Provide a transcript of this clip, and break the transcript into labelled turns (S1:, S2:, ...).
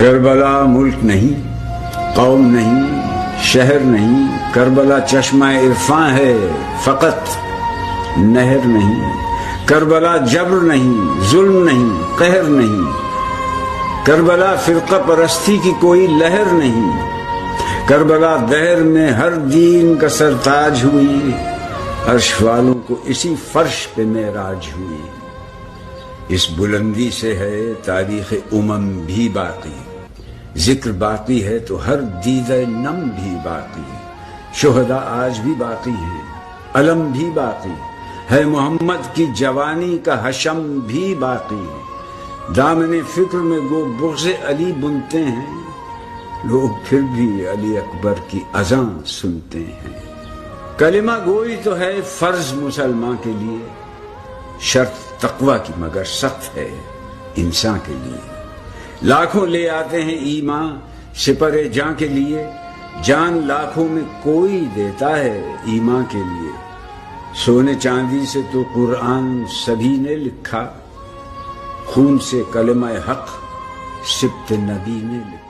S1: کربلا ملک نہیں، قوم نہیں، شہر نہیں، کربلا چشمہ عرفاں ہے فقط، نہر نہیں۔ کربلا جبر نہیں، ظلم نہیں، قہر نہیں۔ کربلا فرقہ پرستی کی کوئی لہر نہیں۔ کربلا دہر میں ہر دین کا سرتاج ہوئی، عرش والوں کو اسی فرش پہ معراج ہوئی۔ اس بلندی سے ہے تاریخ بھی باقی، ذکر باقی ہے تو ہر دیدہ نم بھی باقی، شہداء آج بھی باقی ہیں، علم بھی باقی ہے، محمد کی جوانی کا حشم بھی باقی ہے۔ دامن فکر میں گو بغض علی بنتے ہیں، لوگ پھر بھی علی اکبر کی اذاں سنتے ہیں۔ کلمہ گوئی تو ہے فرض مسلمان کے لیے، شرط تقوی کی مگر سخت ہے انسان کے لیے۔ لاکھوں لے آتے ہیں ایمان سپر جاں کے لیے، جان لاکھوں میں کوئی دیتا ہے ایمان کے لیے۔ سونے چاندی سے تو قرآن سبھی نے لکھا، خون سے کلمہ حق سبط نبی نے لکھا۔